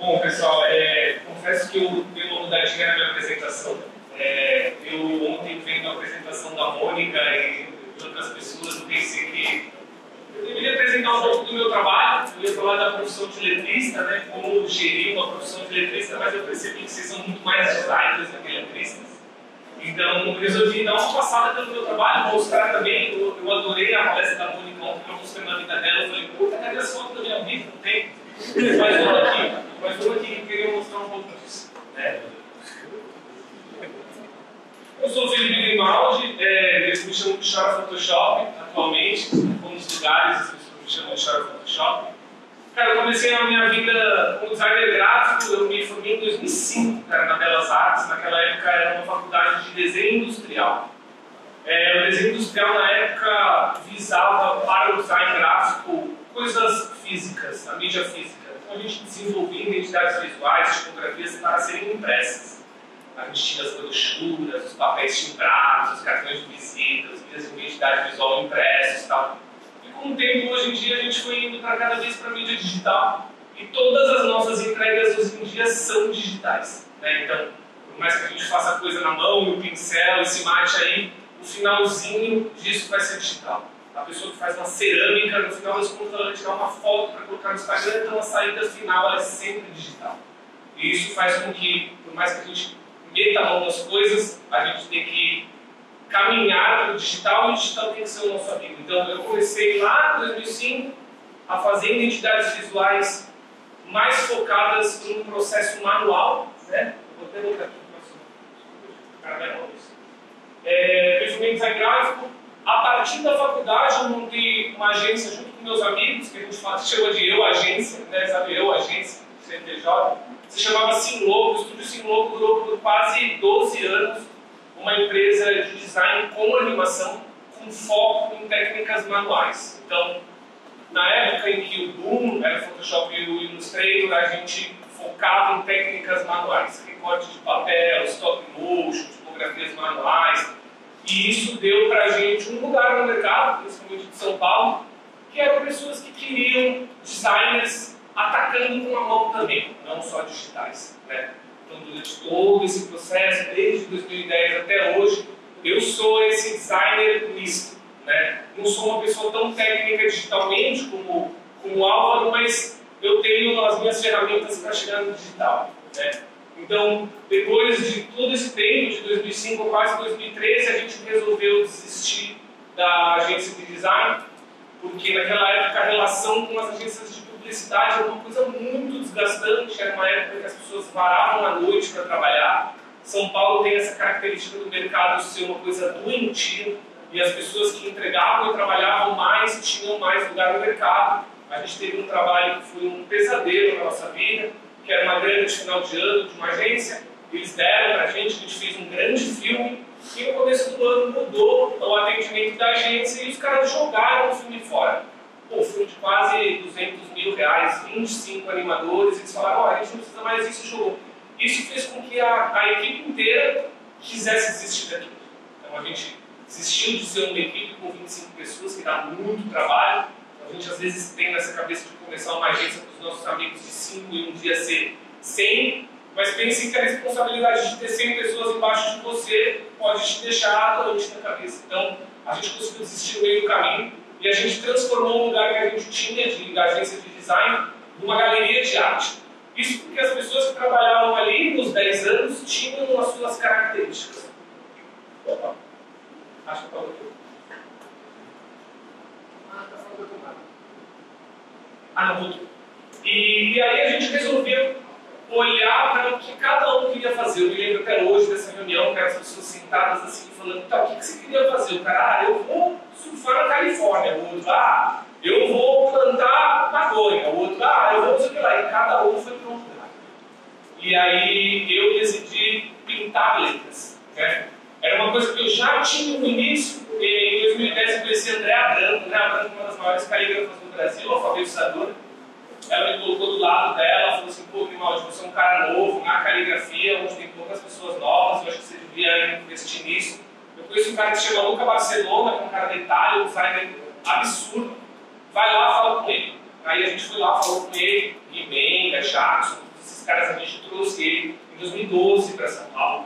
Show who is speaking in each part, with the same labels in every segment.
Speaker 1: Bom, pessoal, confesso que eu dei uma mudadinha na minha apresentação. Eu ontem, vendo a apresentação da Mônica e de outras pessoas, eu pensei que eu deveria apresentar um pouco do meu trabalho. Eu ia falar da profissão de letrista, né, como gerir uma profissão de letrista, mas eu percebi que vocês são muito mais designers do que letristas. Então, eu resolvi dar uma passada pelo meu trabalho, mostrar também. Eu adorei a palestra da Mônica ontem, eu mostrei na vida dela. Eu falei, puta, cadê as fotos da minha vida? Não tem. Mas eu aqui queria mostrar um pouco disso. Eu sou o Felipe Grimaldi, eles me chamam de Chora Photoshop atualmente, como nos lugares as pessoas me chamam de Chora Photoshop. Cara, eu comecei a minha vida como designer gráfico, eu me formei em 2005, cara, na Belas Artes. Naquela época era uma faculdade de desenho industrial. O desenho industrial na época visava para o design gráfico coisas físicas, a mídia física. Então a gente desenvolvia identidades visuais, tipografias para serem impressas. A gente tinha as brochuras, os papéis timbrados, os cartões de visita, os guias de identidade visual impressos e tal. E com o tempo, hoje em dia, a gente foi indo para cada vez para a mídia digital. E todas as nossas entregas hoje em dia são digitais, né? Então, por mais que a gente faça coisa na mão, o pincel, esse mate aí, o finalzinho disso vai ser digital. A pessoa que faz uma cerâmica, no final das contas, ela vai tirar uma foto para colocar no Instagram, então a saída final ela é sempre digital. E isso faz com que, por mais que a gente meta a mão nas coisas, a gente tem que caminhar para o digital, e o digital tem que ser o nosso amigo. Então, eu comecei lá em 2005 a fazer identidades visuais mais focadas em um processo manual, né? Vou até botar aqui para isso. Eu fui design gráfico. A partir da faculdade, eu montei uma agência junto com meus amigos, que a gente chama de Eu Agência, né? Sabe, Eu Agência, CNPJ. Se chamava Simlogo. O estúdio Simlogo durou por quase 12 anos, uma empresa de design com animação, com foco em técnicas manuais. Então, na época em que o boom era Photoshop e o Illustrator, a gente focava em técnicas manuais, recorte de papel, stop motion, tipografias manuais. E isso deu para a gente um lugar no mercado, principalmente de São Paulo, que eram pessoas que queriam designers atacando com a mão também, não só digitais, né? Então, durante todo esse processo, desde 2010 até hoje, eu sou esse designer misto, né? Não sou uma pessoa tão técnica digitalmente como o Álvaro, mas eu tenho as minhas ferramentas para chegar no digital, né? Então, depois de todo esse tempo, de 2005 a quase 2013, a gente resolveu desistir da agência de design, porque naquela época a relação com as agências de publicidade era uma coisa muito desgastante, era uma época que as pessoas varavam à noite para trabalhar. São Paulo tem essa característica do mercado ser uma coisa doentia, e as pessoas que entregavam e trabalhavam mais tinham mais lugar no mercado. A gente teve um trabalho que foi um pesadelo na nossa vida, que era uma grande final de ano de uma agência. Eles deram para a gente fez um grande filme, e no começo do ano mudou o atendimento da agência e os caras jogaram o filme fora. Pô, um filme de quase R$200 mil, 25 animadores, eles falaram, a gente não precisa mais disso, jogou. Isso fez com que a equipe inteira quisesse desistir daquilo. Então a gente desistiu de ser uma equipe com 25 pessoas, que dá muito trabalho. A gente às vezes tem nessa cabeça de começar uma agência com os nossos amigos de 5 e um dia ser 100, mas pensem que a responsabilidade de ter 100 pessoas embaixo de você pode te deixar doente na cabeça. Então, a gente conseguiu desistir no meio do caminho e a gente transformou um lugar que a gente tinha de agência de design numa galeria de arte. Isso porque as pessoas que trabalhavam ali nos 10 anos tinham as suas características. Opa, acho que está aqui. Não voltou. E aí a gente resolveu olhar para o que cada um queria fazer. Eu me lembro até hoje dessa reunião, que eram as pessoas sentadas assim, falando, tá, o que você queria fazer? O cara, eu vou surfar na Califórnia. O outro, eu vou plantar maconha. O outro, eu vou não sei o que lá. E cada um foi para um lugar. E aí eu decidi pintar letras, né? Era uma coisa que eu já tinha no início. Em 2010 eu conheci a Andréa Branco. Andréa Branco é uma das maiores caligrafas do Brasil, alfabetizadora. Ela me colocou do lado dela, falou assim, pô, Grimaldi, você é um cara novo na caligrafia, onde tem poucas pessoas novas, eu acho que você devia investir nisso. Eu conheço um cara que se chama Luca Barcelona, que é um cara da Itália, um designer absurdo. Vai lá, fala com ele. Aí a gente foi lá, falou com ele, Guimê, Jackson, esses Esses caras a gente trouxe ele em 2012 para São Paulo.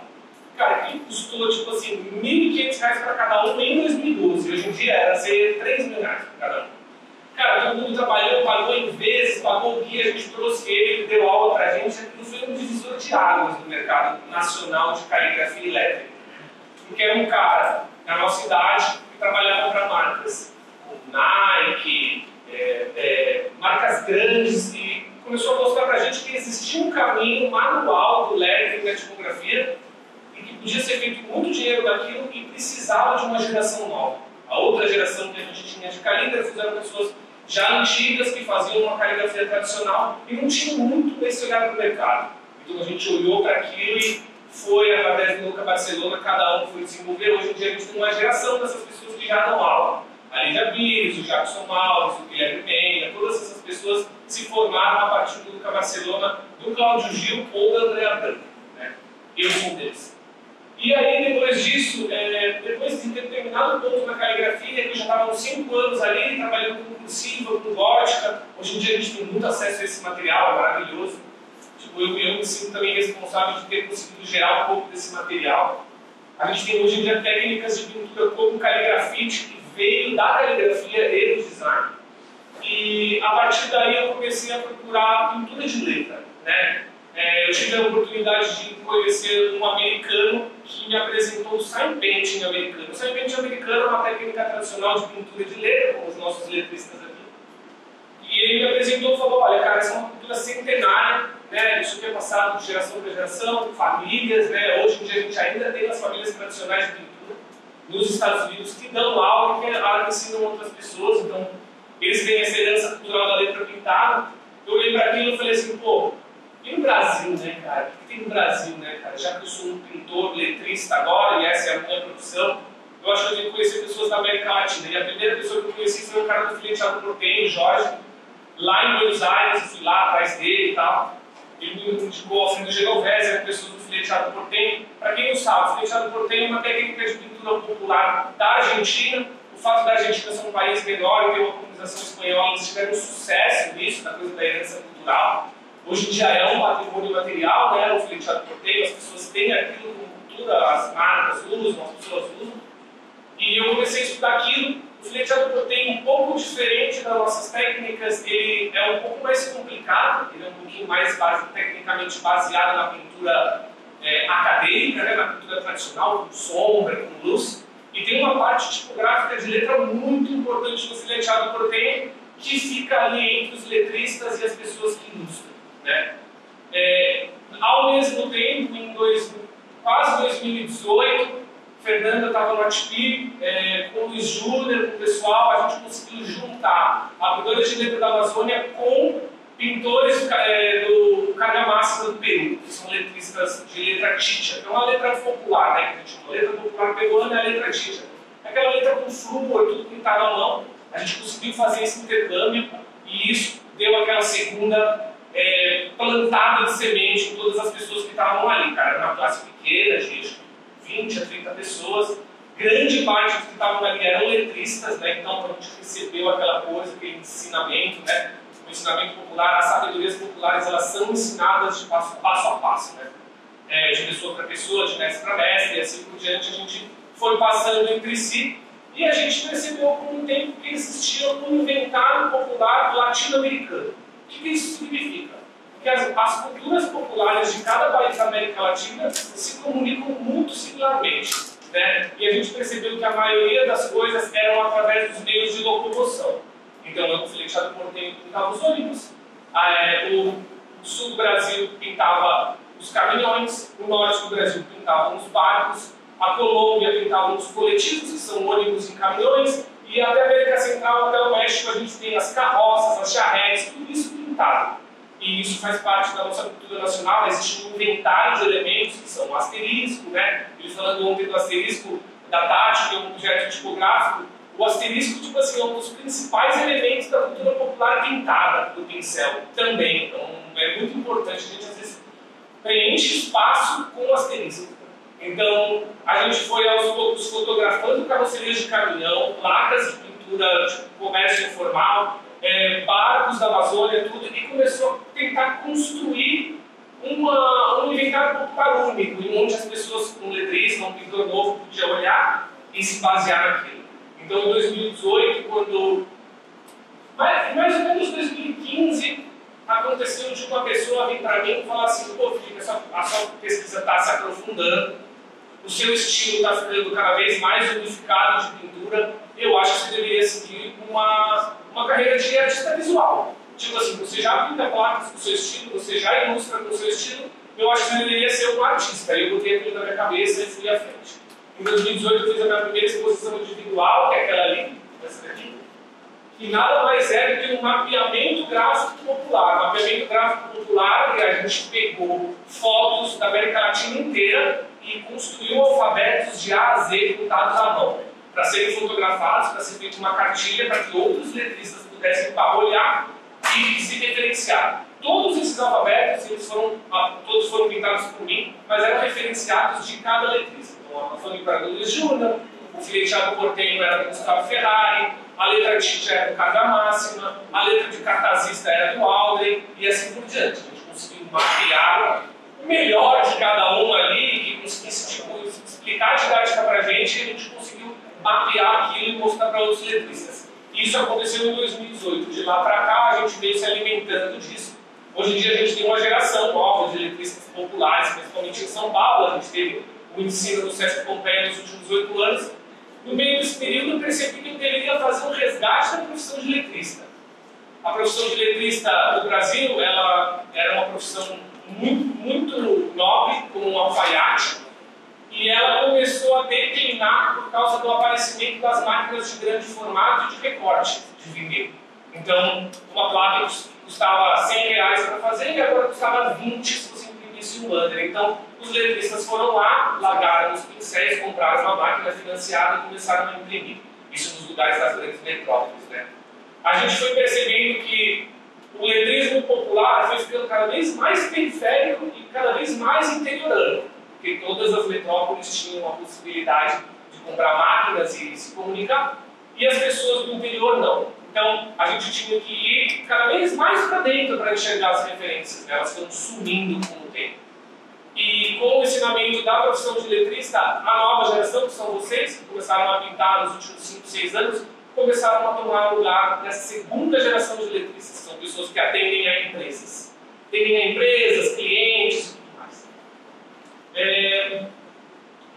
Speaker 1: Cara, que custou, tipo assim, R$ 1.500 para cada um em 2012. Hoje em dia era ser R$ 3.000 para cada um. Cara, todo mundo trabalhou, pagou em vezes, pagou o guia, a gente trouxe ele, deu aula pra gente. Aquilo foi um divisor de águas no mercado nacional de caligrafia elétrica. Porque era um cara na nossa idade que trabalhava para marcas como Nike, marcas grandes, e começou a mostrar pra gente que existia um caminho manual do lettering na tipografia e que podia ser feito muito dinheiro daquilo e precisava de uma geração nova. A outra geração que a gente tinha de calígrafos eram pessoas já antigas que faziam uma caligrafia tradicional e não tinham muito esse olhar para o mercado. Então a gente olhou para aquilo e foi, através do Luca Barcelona, cada um foi desenvolver. Hoje em dia a gente tem uma geração dessas pessoas que já dão aula. A Lídia Pires, o Jackson Alves, o Guilherme Mena, todas essas pessoas se formaram a partir do Luca Barcelona, do Cláudio Gil ou da Andrea Branco. Né? Eu sou um deles. E aí, depois disso, depois de ter terminado o ponto na caligrafia, que eu já estava uns 5 anos ali, trabalhando com cursiva, com gótica. Hoje em dia a gente tem muito acesso a esse material, é maravilhoso. Tipo, eu me sinto também responsável de ter conseguido gerar um pouco desse material. A gente tem hoje em dia técnicas de pintura como caligrafite, que veio da caligrafia e do design. E a partir daí eu comecei a procurar pintura de letra, né? Eu tive a oportunidade de conhecer um americano que me apresentou o sign painting americano. O sign painting americano é uma técnica tradicional de pintura de letra, com os nossos letristas aqui. E ele me apresentou e falou, olha, cara, essa é uma pintura centenária, né? Isso aqui é passado de geração para geração, famílias, né? Hoje em dia a gente ainda tem as famílias tradicionais de pintura nos Estados Unidos que dão aula e que ensinam outras pessoas, então eles têm essa herança cultural da letra pintada. Eu olhei para aquilo e falei assim, pô, e no Brasil, né, cara? O que tem no Brasil, né, cara? Já que eu sou um pintor, letrista agora, e essa é a minha profissão, eu acho que eu tenho que conhecer pessoas da América Latina. E a primeira pessoa que eu conheci foi o cara do Fileteado Porteño, Jorge, lá em Buenos Aires, eu fui lá atrás dele e tal. Ele me indicou ao Alfredo Genovese, a pessoa do Fileteado Porteño. Para quem não sabe, o Fileteado Porteño é uma técnica de pintura popular da Argentina. O fato da Argentina ser um país menor e ter uma colonização espanhola, eles tiveram sucesso nisso, na coisa da herança cultural. Hoje em dia é um patrimônio material, né? O Fileteado Porteño, as pessoas têm aquilo como cultura, as marcas usam, as pessoas usam. E eu comecei a estudar aquilo. O Fileteado Porteño, um pouco diferente das nossas técnicas, ele é um pouco mais complicado, ele é um pouquinho mais tecnicamente baseado na pintura acadêmica, né? Na pintura tradicional, com sombra, com luz. E tem uma parte tipográfica de letra muito importante no Fileteado Porteño, que fica ali entre os letristas e as pessoas que ilustram. Né? Ao mesmo tempo, em quase 2018, Fernanda estava no Atipiri, com o Luiz Júnior, com o pessoal, a gente conseguiu juntar apoiadores de letra da Amazônia com pintores do Calhamassa do Peru, que são letristas de letra Titia, que é uma letra popular, né, que a gente chama. A letra popular peruana é a letra Titia. Aquela letra com flúor, tudo pintado à mão. A gente conseguiu fazer esse intercâmbio e isso deu aquela segunda plantada de semente em todas as pessoas que estavam ali, cara. Era uma classe pequena, de 20 a 30 pessoas. Grande parte dos que estavam ali eram letristas, né? Então a gente recebeu aquela coisa, aquele ensinamento, né? O ensinamento popular, as sabedorias populares, elas são ensinadas de passo a passo, né? De pessoa para pessoa, de mestre para mestre, e assim por diante a gente foi passando entre si. E a gente percebeu com o tempo que existia um inventário popular latino-americano. O que isso significa? Que as culturas populares de cada país da América Latina se comunicam muito similarmente, né? E a gente percebeu que a maioria das coisas eram através dos meios de locomoção. Então, o Fileteado Porteño pintava os ônibus, o sul do Brasil pintava os caminhões, o norte do Brasil pintavam os barcos, a Colômbia pintava os coletivos, que são ônibus e caminhões, e até a América Central, até o México, a gente tem as carroças, as charretes, tudo isso pintado. E isso faz parte da nossa cultura nacional. Existe um inventário de elementos que são o asterisco, né? Eles falando ontem do asterisco da Tati, que é um objeto tipográfico. O asterisco, tipo assim, é um dos principais elementos da cultura popular pintada do pincel também. Então é muito importante, a gente às vezes preenche espaço com o asterisco. Então a gente foi aos poucos fotografando carrocerias de caminhão, placas de pintura, tipo comércio informal, barcos da Amazônia, tudo, e começou a tentar construir lugar único, em onde as pessoas, um letrista, um pintor novo, podia olhar e se basear naquilo. Então, em 2018, quando... mais ou menos 2015, aconteceu de uma pessoa vir para mim e falar assim: pô, Felipe, a sua pesquisa está se aprofundando, o seu estilo está ficando cada vez mais unificado de pintura, eu acho que você deveria seguir uma carreira de artista visual. Tipo assim, você já pinta placas com o seu estilo, você já ilustra com o seu estilo, eu acho que você deveria ser um artista. E eu botei aquilo na minha cabeça e fui à frente. Em 2018 eu fiz a minha primeira exposição individual, que é aquela ali, essa daqui, que nada mais é do que um mapeamento gráfico popular. Mapeamento gráfico popular, que a gente pegou fotos da América Latina inteira e construiu alfabetos de A a Z pintados à mão, para serem fotografados, para ser feita uma cartilha para que outros letristas pudessem olhar e se diferenciar. Todos esses alfabetos, todos foram pintados por mim, mas eram referenciados de cada letrista. Então, a Antônio era do Luiz Júnior, o fileteado portenho era do Gustavo Ferrari, a letra Tite era do Carga Máxima, a letra de cartazista era do Aldrin, e assim por diante. A gente conseguiu mapear o melhor de cada um ali, que conseguisse explicar a didática para a gente, e a gente conseguiu mapear aquilo e mostrar para outros letristas. Isso aconteceu em 2018. De lá para cá, a gente veio se alimentando disso. Hoje em dia, a gente tem uma geração nova de letristas populares, principalmente em São Paulo. A gente teve o ensino no Sesc Pompeia nos últimos 8 anos. No meio desse período, eu percebi que eu deveria fazer um resgate da profissão de letrista. A profissão de letrista no Brasil, ela era uma profissão muito nobre, como um alfaiate, e ela começou a declinar por causa do aparecimento das máquinas de grande formato e de recorte de vinil. Então, uma placa custava R$100 para fazer e agora custava 20 se você imprimisse um banner. Então, os letristas foram lá, largaram os pincéis, compraram uma máquina financiada e começaram a imprimir. Isso nos lugares das grandes metrópoles, né? A gente foi percebendo que o letrismo popular foi ficando cada vez mais periférico e cada vez mais interiorano, porque todas as metrópoles tinham a possibilidade de comprar máquinas e se comunicar, e as pessoas do interior não. Então, a gente tinha que ir cada vez mais para dentro para enxergar as referências, né? Elas estão sumindo com o tempo. E com o ensinamento da profissão de letrista, a nova geração, que são vocês, que começaram a pintar nos últimos 5, 6 anos, começaram a tomar lugar nessa segunda geração de letristas, que são pessoas que atendem a empresas. Atendem a empresas, clientes e tudo mais.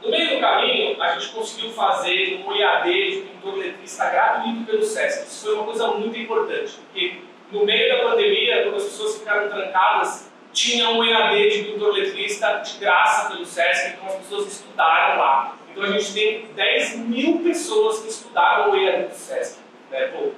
Speaker 1: No meio do caminho, a gente conseguiu fazer um EAD de pintor letrista gratuito pelo Sesc. Isso foi uma coisa muito importante, porque no meio da pandemia, quando as pessoas ficaram trancadas, tinha um EAD de pintor letrista de graça pelo Sesc, então as pessoas estudaram lá. Então a gente tem 10 mil pessoas que estudaram o EAD do Sesc. Né? Pô,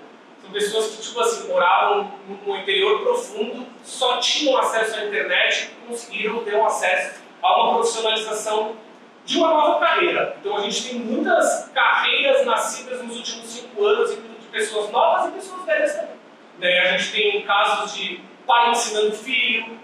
Speaker 1: são pessoas que, tipo assim, moravam no interior profundo, só tinham acesso à internet e conseguiram ter um acesso a uma profissionalização de uma nova carreira. Então a gente tem muitas carreiras nascidas nos últimos 5 anos, de pessoas novas e pessoas velhas também. Né? A gente tem casos de pai ensinando filho,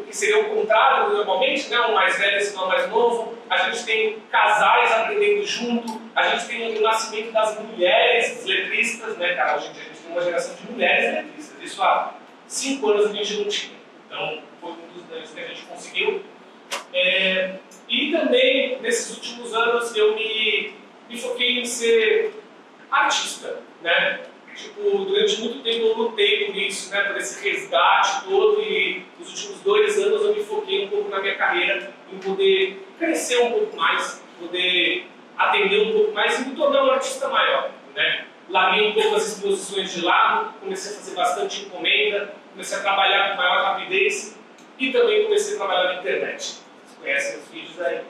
Speaker 1: que seria o contrário normalmente, né? Um mais velho ensinando o mais novo. A gente tem casais aprendendo junto, a gente tem o nascimento das mulheres letristas, né, cara? Hoje em dia a gente tem uma geração de mulheres letristas. Isso há 5 anos a gente não tinha. Então foi um dos ganhos que a gente conseguiu. E também, nesses últimos anos, eu me foquei em ser artista, né? Tipo, durante muito tempo eu lutei por isso, né? Por esse resgate todo, e nos últimos 2 anos eu me foquei um pouco na minha carreira, em poder crescer um pouco mais, poder atender um pouco mais e me tornar um artista maior, né? Larguei um pouco as exposições de lado, comecei a fazer bastante encomenda, comecei a trabalhar com maior rapidez e também comecei a trabalhar na internet. Vocês conhecem os vídeos aí.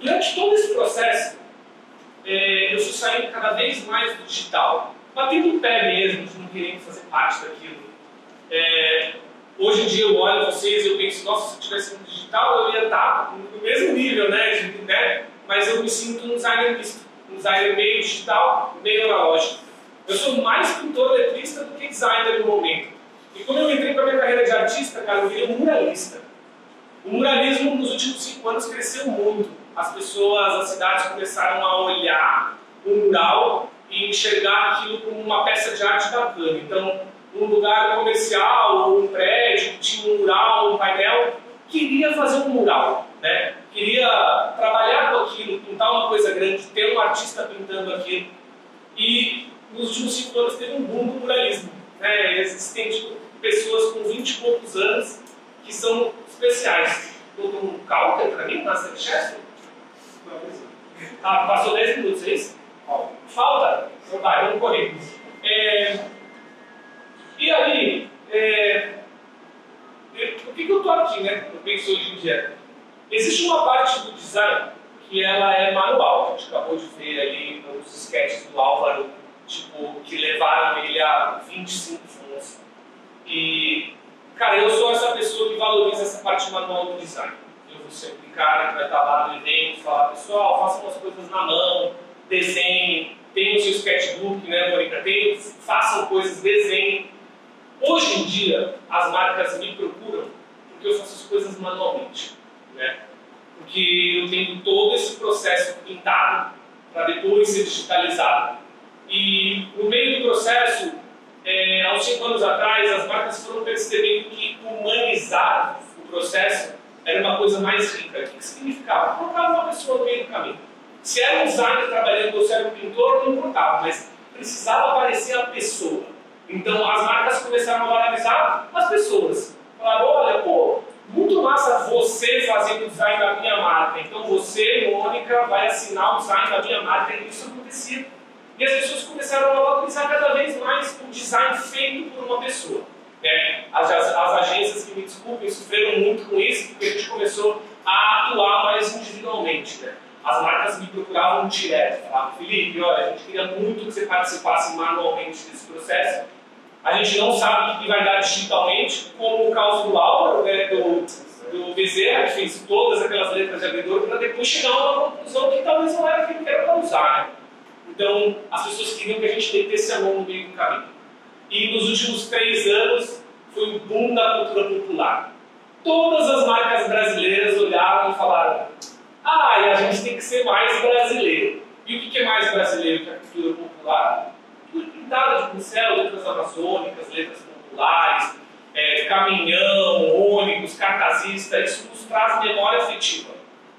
Speaker 1: Durante todo esse processo, eu fui saindo cada vez mais do digital, batendo o pé mesmo, de não querendo fazer parte daquilo. Hoje em dia eu olho vocês e eu penso, nossa, se eu tivesse no digital eu ia estar no mesmo nível, né? Mas eu me sinto um designer misto, um designer meio digital, meio analógico. Eu sou mais pintor letrista do que designer no momento. E quando eu entrei para a minha carreira de artista, cara, eu virei um muralista. O muralismo nos últimos 5 anos cresceu muito. As pessoas, as cidades começaram a olhar o mural e enxergar aquilo como uma peça de arte bacana. Então, um lugar comercial ou um prédio que tinha um mural, um painel, queria fazer um mural, né? Queria trabalhar com aquilo, pintar uma coisa grande, ter um artista pintando aquilo. E nos últimos 5 anos teve um boom do muralismo, né? Existem pessoas com 20 e poucos anos que são especiais. Todo um counter para mim, Masterchef? Passou 10 minutos, é isso? Falta? Então vai, vamos correr. E aí, por que eu estou aqui, né? Eu penso hoje em dia. Existe uma parte do design que ela é manual. A gente acabou de ver ali nos sketches do Álvaro, tipo, que levaram ele a 25 fontes. E, cara, eu sou essa pessoa que valoriza essa parte manual do design. Eu vou ser o cara que vai estar lá no evento, falar, pessoal, façam umas coisas na mão, desenhem, tenham o seu sketchbook, né, Mônica? Façam coisas, desenhem. Hoje em dia, as marcas me procuram porque eu faço as coisas manualmente, né? Porque eu tenho todo esse processo pintado para depois ser digitalizado. E no meio do processo, há uns 5 anos atrás, as marcas foram percebendo que humanizar o processo era uma coisa mais rica. O que significava? Colocar uma pessoa no meio do caminho. Se era um designer trabalhando ou se era um pintor, não importava, mas precisava aparecer a pessoa. Então as marcas começaram a valorizar as pessoas. Falaram, olha, pô, muito massa você fazendo o design da minha marca. Então você, Mônica, vai assinar o design da minha marca. E isso acontecia. E as pessoas começaram a valorizar cada vez mais o design feito por uma pessoa. As agências, que me desculpem, sofreram muito com isso, porque a gente começou a atuar mais individualmente. Né? As marcas me procuravam direto, falavam, Felipe, olha, a gente queria muito que você participasse manualmente desse processo. A gente não sabe o que vai dar digitalmente, como o caso do Álvaro, né, do Bezerra, que fez todas aquelas letras de abridor, para depois chegar a uma conclusão que talvez não era aquilo que era para usar. Né? Então, as pessoas queriam que a gente metesse a mão no meio do caminho. E nos últimos 3 anos, foi o boom da cultura popular. Todas as marcas brasileiras olharam e falaram, e a gente tem que ser mais brasileiro. E o que é mais brasileiro que a cultura popular? Tudo pintado de pincel, letras amazônicas, letras populares, caminhão, ônibus, cartazista, isso nos traz memória afetiva.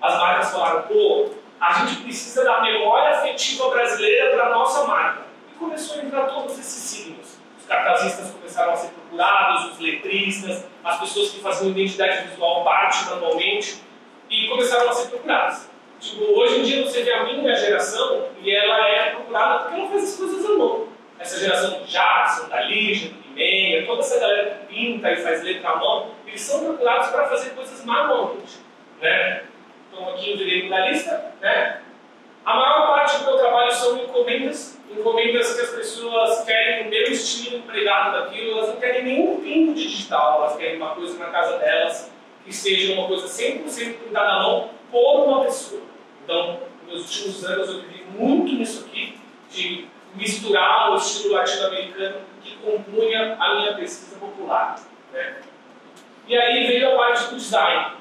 Speaker 1: As marcas falaram, pô, a gente precisa da memória afetiva brasileira para a nossa marca. E começou a entrar todos esses signos. Os cartazistas começaram a ser procurados, os letristas, as pessoas que faziam identidade visual parte manualmente, e começaram a ser procuradas. Tipo, hoje em dia você vê a minha geração e ela é procurada porque ela faz as coisas à mão. Essa geração do Jackson, da Lígia, do Limeira, toda essa galera que pinta e faz letra à mão, eles são procurados para fazer coisas manualmente. Né? Então aqui eu virei da lista. Né? A maior parte do meu trabalho são encomendas que as pessoas querem o meu estilo empregado daquilo, elas não querem nenhum pingo de digital, elas querem uma coisa na casa delas, que seja uma coisa 100% pintada à mão por uma pessoa. Então, nos últimos anos eu vivi muito nisso aqui, de misturar o estilo latino-americano que compunha a minha pesquisa popular. Né? E aí veio a parte do design.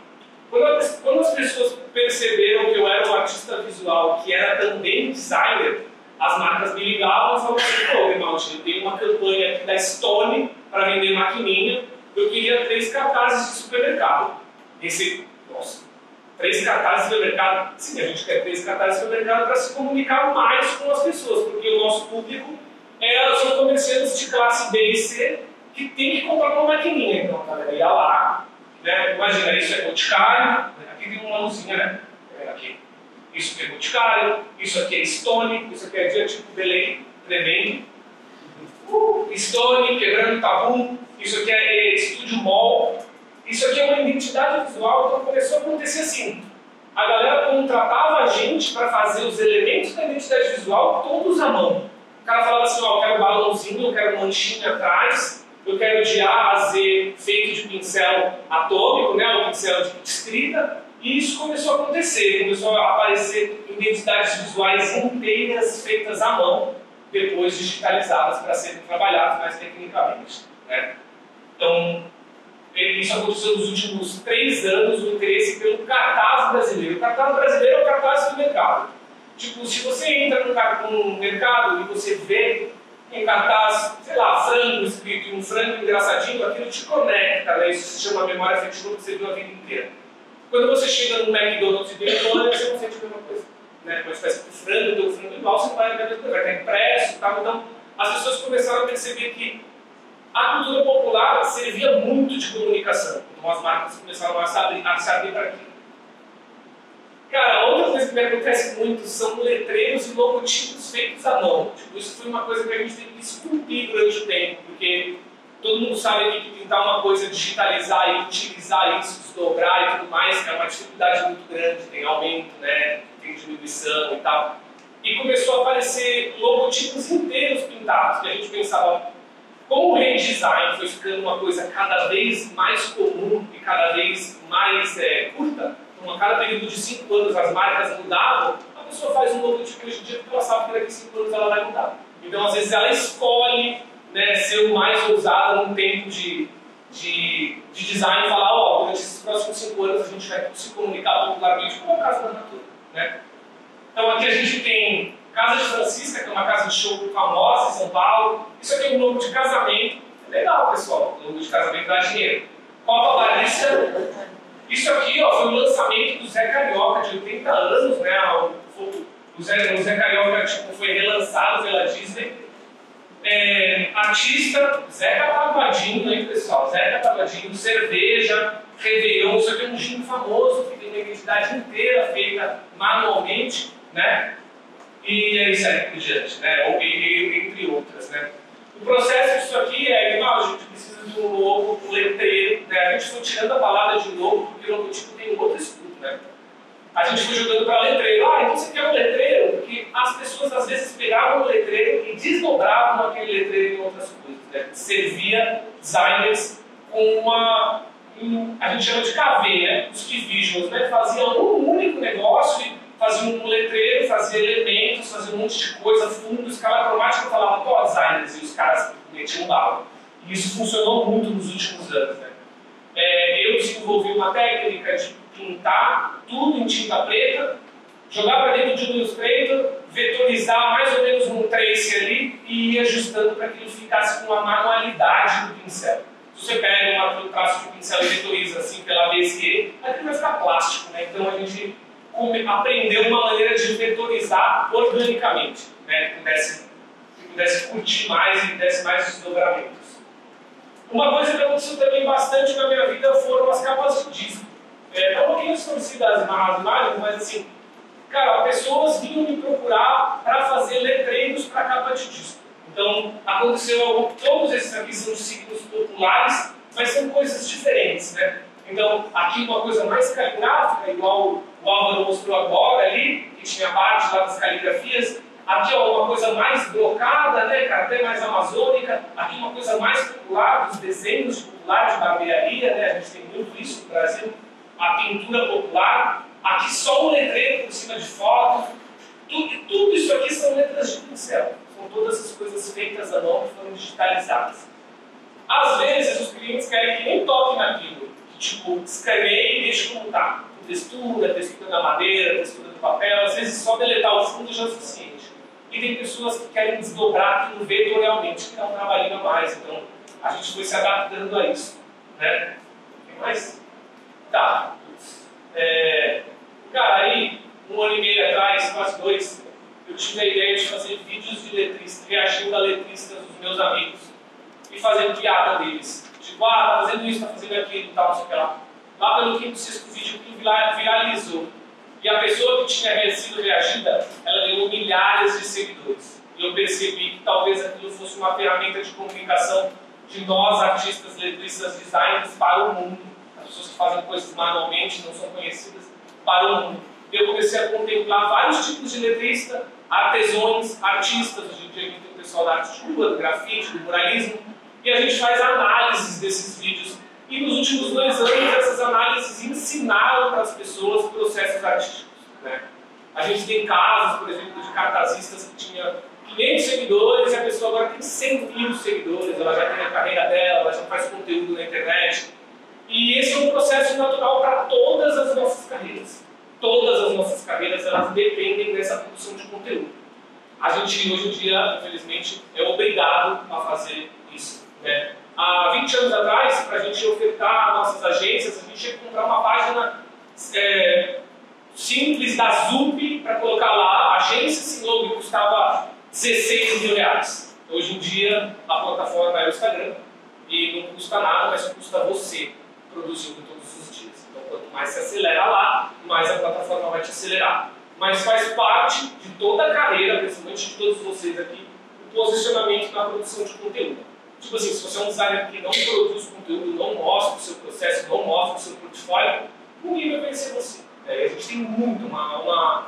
Speaker 1: Quando as pessoas perceberam que eu era um artista visual, que era também designer, as marcas me ligavam e falavam assim, pô, Grimaldi, eu tenho uma campanha aqui da Stone para vender maquininha, eu queria 3 cartazes de supermercado. Nossa, 3 cartazes de supermercado? Sim, a gente quer 3 cartazes de supermercado para se comunicar mais com as pessoas, porque o nosso público são comerciantes de classe B e C que tem que comprar uma maquininha. Então, a galera ia lá, né? Imagina, isso é Boticário, aqui tem uma luzinha, né? Aqui. Isso aqui é Boticário, isso aqui é Stone, isso aqui é dia tipo Belém, tremendo. Stone, quebrando tabu, isso aqui é Estúdio Mall. Isso aqui é uma identidade visual, então começou a acontecer assim. A galera contratava a gente para fazer os elementos da identidade visual todos à mão. O cara falava assim, ó, eu quero balãozinho, eu quero manchinha atrás, eu quero de A a Z feito de pincel atômico, né, o pincel de escrita, e isso começou a acontecer, começou a aparecer identidades visuais inteiras feitas à mão, depois digitalizadas para serem trabalhadas mais tecnicamente. Né? Então, isso aconteceu nos últimos 3 anos, o interesse pelo cartaz brasileiro. O cartaz brasileiro é o cartaz do mercado. Tipo, se você entra num mercado e você vê em cartaz, sei lá, frango, frango escrito e um frango engraçadinho, aquilo te conecta, né? Isso se chama memória afetiva que você viu a vida inteira. Quando você chega no McDonald's e McDonald's, você não sente a mesma coisa. Né? Quando você faz o frango igual, você vai estar impresso e tal. Então, as pessoas começaram a perceber que a cultura popular servia muito de comunicação. Então, as marcas começaram a se abrir para aquilo. Cara, outra coisa que me acontece muito são letreiros e logotipos feitos à mão. Tipo, isso foi uma coisa que a gente teve que esculpir durante o tempo, porque todo mundo sabe que pintar uma coisa, digitalizar e utilizar isso, desdobrar e tudo mais, que é uma dificuldade muito grande, tem aumento, né, tem diminuição e tal. E começou a aparecer logotipos inteiros pintados, que a gente pensava, como o redesign foi ficando uma coisa cada vez mais comum e cada vez mais curta, a cada período de 5 anos as marcas mudavam, a pessoa faz um logotipo hoje em dia porque ela sabe que daqui a 5 anos ela vai mudar. Então, às vezes, ela escolhe, né, ser o mais ousada num tempo de design e falar, ó, durante esses próximos 5 anos a gente vai se comunicar popularmente como é o caso da Natura. Né? Então, aqui a gente tem Casa de Francisca, que é uma casa de show famosa em São Paulo. Isso aqui é um logo de casamento. É legal, pessoal, o logo de casamento dá dinheiro. Copa Larissa. Isso aqui, ó, foi o lançamento do Zé Carioca, de 80 anos, né? O Zé Carioca tipo, foi relançado pela Disney. Artista, Zeca Pagodinho, hein, pessoal? Zeca Pagodinho, cerveja, Réveillon. Isso aqui é um gin famoso, que tem uma identidade inteira feita manualmente, né? E é isso aí por diante, né? Entre outras, né? O processo disso aqui é igual, a gente precisa de um logo, um letreiro, né? A gente foi tirando a palavra de logo, porque o logotipo tem um outro estudo, né? A gente foi jogando para letreiro. Ah, então você quer um letreiro? Porque as pessoas às vezes pegavam o letreiro e desdobravam aquele letreiro em outras coisas, né? Servia designers com a gente chama de KV, né? Os key visuals, né? Faziam um único negócio e faziam um letreiro, faziam elementos, faziam um monte de coisa, fundo, escala cromática, falavam, pô, designers, e os caras metiam bala. E isso funcionou muito nos últimos anos, né? Eu desenvolvi uma técnica de pintar tudo em tinta preta, jogar para dentro de um Illustrator, vetorizar mais ou menos um trace ali e ir ajustando para que ele ficasse com a manualidade do pincel. Se você pega um traço de pincel e vetoriza assim pela vez que aquilo vai ficar plástico, né? Então a gente aprendeu uma maneira de vetorizar organicamente, né? Que pudesse curtir mais e desse mais desdobramentos. Uma coisa que aconteceu também bastante na minha vida foram as capas de disco. É um pouquinho desconhecida as imagens, mas assim, cara, pessoas vinham me procurar para fazer letreiros para capa de disco. Então, aconteceu, todos esses aqui são signos populares, mas são coisas diferentes, né? Então, aqui uma coisa mais caligráfica, igual o Álvaro mostrou agora ali, que tinha parte lá das caligrafias. Aqui, ó, uma coisa mais brocada, né, cara, até mais amazônica. Aqui uma coisa mais popular, dos desenhos populares de barbearia, né? A gente tem muito isso no Brasil. A pintura popular. Aqui só um letreiro por cima de foto. Tudo isso aqui são letras de pincel. São todas as coisas feitas à mão que foram digitalizadas. Às vezes os clientes querem que nem toque naquilo. Tipo, escaneie e deixe como está. Textura da madeira, textura do papel. Às vezes só deletar o fundo já é suficiente. E tem pessoas que querem desdobrar aquilo vetorialmente, que dá um trabalhinho a mais. Então, a gente foi se adaptando a isso. Né? Tem mais? Tá. Cara, aí, 1 ano e meio atrás, quase 2, eu tive a ideia de fazer vídeos de letristas, reagindo a letristas dos meus amigos e fazendo piada deles. Tipo, tá fazendo isso, tá fazendo aquilo, tal, não sei o que lá. Lá pelo 5º, 6º vídeo, aquilo viralizou. E a pessoa que tinha sido reagida, ela ganhou milhares de seguidores. E eu percebi que talvez aquilo fosse uma ferramenta de comunicação de nós, artistas, letristas, designers, para o mundo. As pessoas que fazem coisas manualmente, não são conhecidas, para o mundo. Eu comecei a contemplar vários tipos de letrista, artesãos, artistas. Hoje em dia a gente tem o pessoal da arte de rua, do grafite, do muralismo. E a gente faz análises desses vídeos. E nos últimos 2 anos, essas análises ensinaram para as pessoas processos artísticos. Né? A gente tem casos, por exemplo, de cartazistas que tinha 500 seguidores e a pessoa agora tem 100 mil seguidores. Ela já tem a carreira dela, ela já faz conteúdo na internet. E esse é um processo natural para todas as nossas carreiras. Todas as nossas carreiras, elas dependem dessa produção de conteúdo. A gente, hoje em dia, infelizmente, é obrigado a fazer isso. 20 anos atrás, para a gente ofertar nossas agências, a gente tinha que comprar uma página simples da ZUP para colocar lá, agência sem logo, custava 16 mil reais. Hoje em dia, a plataforma é o Instagram e não custa nada, mas custa você produzindo todos os dias. Então, quanto mais se acelera lá, mais a plataforma vai te acelerar. Mas faz parte de toda a carreira, principalmente de todos vocês aqui, o posicionamento na produção de conteúdo. Tipo assim, se você é um designer que não produz conteúdo, não mostra o seu processo, não mostra o seu portfólio, ninguém vai conhecer você. A gente tem muito uma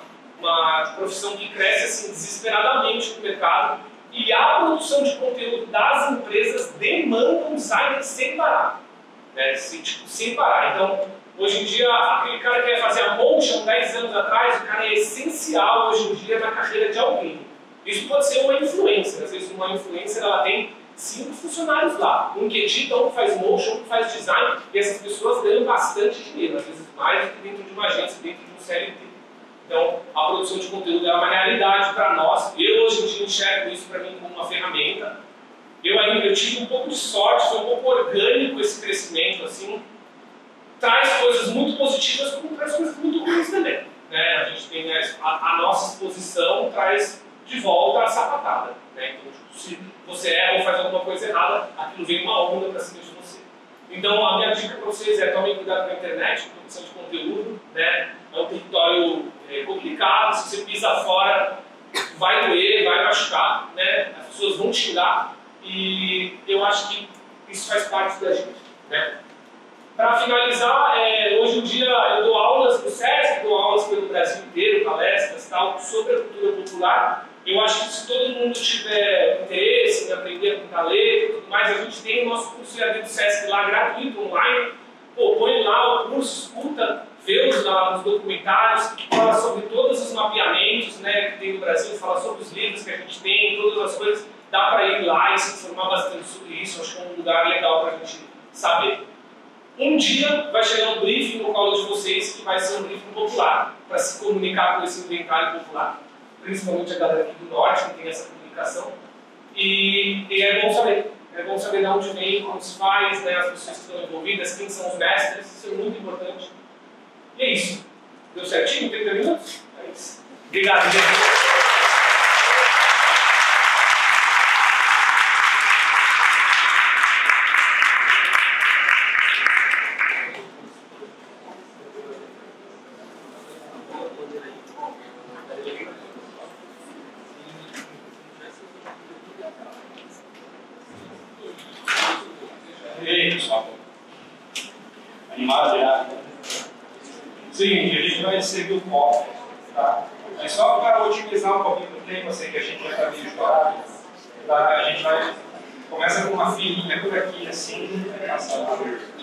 Speaker 1: profissão que cresce assim, desesperadamente no mercado, e a produção de conteúdo das empresas demanda um designer sem parar. Sem parar. Então, hoje em dia, aquele cara que quer fazer a motion 10 anos atrás, o cara é essencial hoje em dia na carreira de alguém. Isso pode ser uma influencer. Às vezes uma influencer ela tem 5 funcionários lá. Um que edita, um que faz motion, um que faz design, e essas pessoas ganham bastante dinheiro, às vezes mais do que dentro de uma agência, dentro de um CLT. Então, a produção de conteúdo é uma realidade para nós. Eu hoje em dia enxergo isso para mim como uma ferramenta. Eu tive um pouco de sorte, foi um pouco orgânico esse crescimento, assim. Traz coisas muito positivas, como traz coisas muito ruins também. Né? A gente tem a nossa exposição, traz de volta a sapatada. Né? Então, se você erra ou faz alguma coisa errada, aquilo vem uma onda para cima de você. Então, a minha dica para vocês é tomem cuidado com a internet, com a produção de conteúdo. Né? É um território complicado, se você pisa fora, vai doer, vai machucar, né? As pessoas vão te xingar, e eu acho que isso faz parte da gente. Né? Para finalizar, hoje em dia eu dou aulas no SESC, dou aulas pelo Brasil inteiro, palestras tal, sobre a cultura popular. Eu acho que se todo mundo tiver interesse em aprender a pintar letra e tudo mais, a gente tem o nosso curso do SESC lá gratuito, online. Pô, põe lá o curso, escuta, vê os documentários, fala sobre todos os mapeamentos, né, que tem no Brasil, fala sobre os livros que a gente tem, todas as coisas. Dá para ir lá e se informar bastante sobre isso. Acho que é um lugar legal para a gente saber. Um dia vai chegar um briefing no colo de vocês que vai ser um briefing popular, para se comunicar com esse inventário popular. Principalmente a galera aqui do norte que tem essa comunicação. E é bom saber. É bom saber de onde vem, como se faz, né, as pessoas que estão envolvidas, quem são os mestres. Isso é muito importante. E é isso. Deu certinho? 30 minutos? É isso. Obrigado, gente.
Speaker 2: E aí, pessoal? Animado já? Seguinte, a gente vai seguir o foco, tá? Mas só para otimizar um pouquinho do tempo, assim, que a gente já está meio estourado, tá? A gente vai... Começa com uma filinha por aqui, assim, passa lá.